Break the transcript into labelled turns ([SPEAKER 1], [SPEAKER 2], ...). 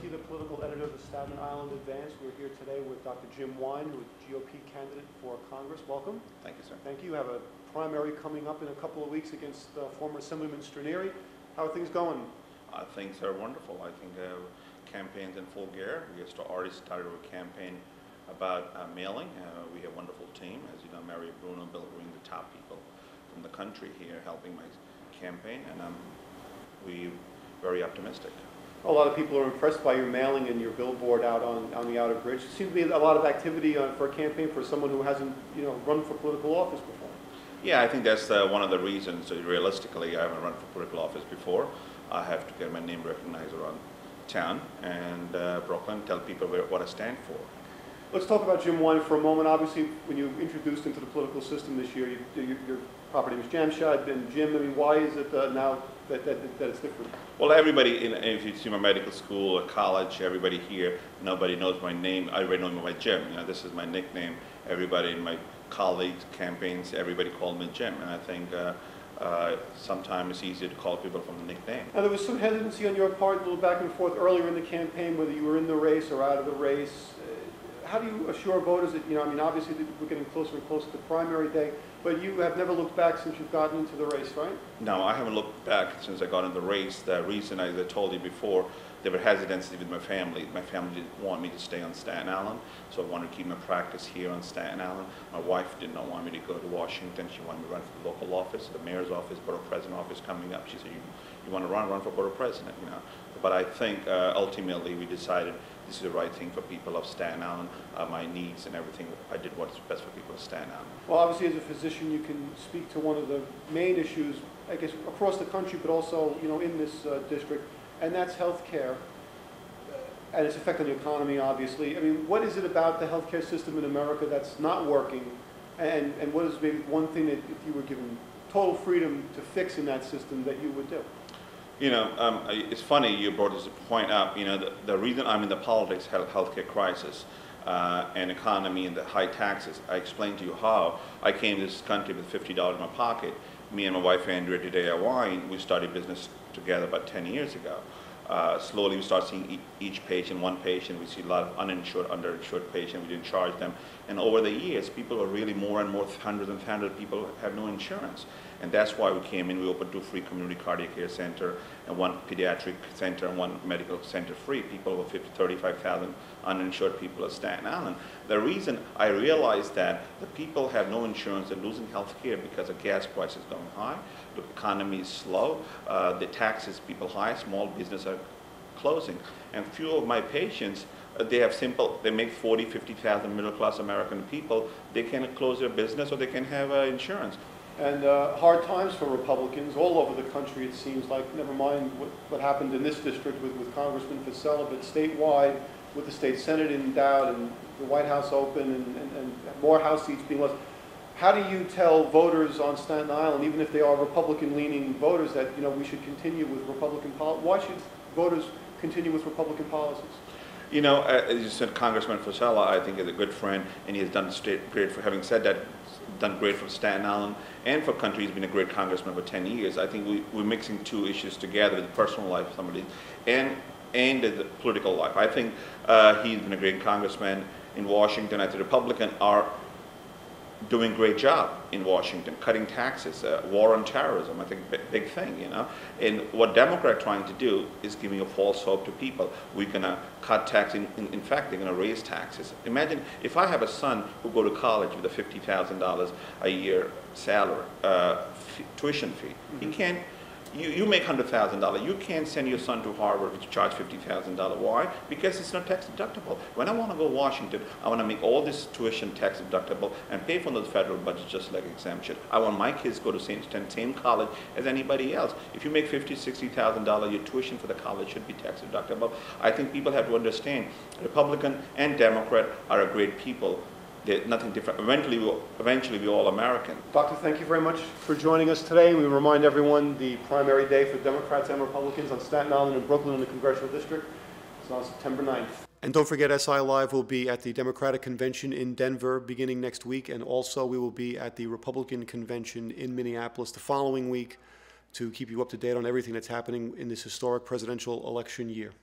[SPEAKER 1] the political editor of the Staten Island Advance. We're here today with Dr. Jim Wyne, who is GOP candidate for Congress. Welcome.
[SPEAKER 2] Thank you, sir.
[SPEAKER 1] Thank you. You have a primary coming up in a couple of weeks against former Assemblyman Stranieri. How are things going?
[SPEAKER 2] Things are wonderful. I think campaign's in full gear. We just already started a campaign about mailing. We have a wonderful team. As you know, Mary Bruno, Bill Green, the top people from the country here helping my campaign, and we're very optimistic.
[SPEAKER 1] A lot of people are impressed by your mailing and your billboard out on the Outer Bridge. There seems to be a lot of activity for a campaign for someone who hasn't, run for political office before.
[SPEAKER 2] Yeah, I think that's one of the reasons. Realistically, I haven't run for political office before. I have to get my name recognized around town and Brooklyn, tell people what I stand for.
[SPEAKER 1] Let's talk about Jim Wyne for a moment. Obviously, when you introduced into the political system this year, your property was Jamshad and Jim. I mean, why is it now that it's different?
[SPEAKER 2] Well, everybody, if you see my medical school or college, everybody here, nobody knows my name. Everybody knows me by Jim. This is my nickname. Everybody in my colleagues, campaigns, everybody called me Jim. And I think sometimes it's easier to call people from the nickname. Now,
[SPEAKER 1] there was some hesitancy on your part, a little back and forth earlier in the campaign, whether you were in the race or out of the race. How do you assure voters that, obviously we're getting closer and closer to primary day, but you have never looked back since you've gotten into the race, right?
[SPEAKER 2] No, I haven't looked back since I got in the race. The reason, as I told you before, there were hesitancy with my family. My family didn't want me to stay on Staten Island, so I wanted to keep my practice here on Staten Island. My wife did not want me to go to Washington. She wanted me to run for the local office, the mayor's office, borough president office coming up. She said, you want to run for borough president, But I think ultimately we decided this is the right thing for people of Staten Island, my needs and everything. I did what's best for people of Staten Island.
[SPEAKER 1] Well, obviously as a physician, you can speak to one of the main issues, I guess, across the country, but also, in this district, and that's health care and its effect on the economy, obviously. I mean, what is it about the healthcare system in America that's not working, and what is maybe one thing that if you were given total freedom to fix in that system that you would do?
[SPEAKER 2] It's funny you brought this point up. The reason I'm in the politics, healthcare crisis, and economy and the high taxes. I explained to you how I came to this country with $50 in my pocket. Me and my wife Jamshad Wyne, we started business together about 10 years ago. Slowly we start seeing each patient, one patient. We see a lot of uninsured, underinsured patients. We didn't charge them. And over the years, people are really more and more, hundreds and hundreds of people have no insurance. And that's why we came in. We opened 2 free community cardiac care center and 1 pediatric center and 1 medical center free. People over 35,000 uninsured people at Staten Island. The reason I realized that the people have no insurance, they're losing health care because the gas price is going high, the economy is slow, the taxes people high, small business are closing. And few of my patients, they make 40, 50,000 middle class American people, they can close their business or they can have insurance.
[SPEAKER 1] And hard times for Republicans all over the country, it seems like, never mind what happened in this district with Congressman Fasella, but statewide with the state Senate in doubt and the White House open and more House seats being lost. How do you tell voters on Staten Island, even if they are Republican-leaning voters, that we should continue with Republican policies? Why should voters continue with Republican policies?
[SPEAKER 2] As you said, Congressman Fasella, I think, is a good friend, and he has done great for, having said that, done great for Staten Island and for country. He's been a great congressman for 10 years. I think we're mixing 2 issues together, the personal life of somebody and the political life. I think he's been a great congressman in Washington. I think Republicans are doing a great job in Washington, cutting taxes, war on terrorism, I think big thing, And what Democrats are trying to do is giving a false hope to people. We're going to cut taxes. In fact, they're going to raise taxes. Imagine if I have a son who go to college with a $50,000 a year salary, tuition fee.
[SPEAKER 1] Mm-hmm.
[SPEAKER 2] He can't. You make $100,000. You can't send your son to Harvard to charge $50,000. Why? Because it's not tax deductible. When I want to go to Washington, I want to make all this tuition tax deductible and pay for the federal budget just like exemption. I want my kids to go to same college as anybody else. If you make $50,000, $60,000, your tuition for the college should be tax deductible. I think people have to understand Republican and Democrat are a great people. They're nothing different. Eventually, we're all American.
[SPEAKER 1] Doctor, thank you very much for joining us today. We remind everyone the primary day for Democrats and Republicans on Staten Island and Brooklyn in the Congressional District is on September 9th. And don't forget, SI Live will be at the Democratic Convention in Denver beginning next week, and also we will be at the Republican Convention in Minneapolis the following week to keep you up to date on everything that's happening in this historic presidential election year.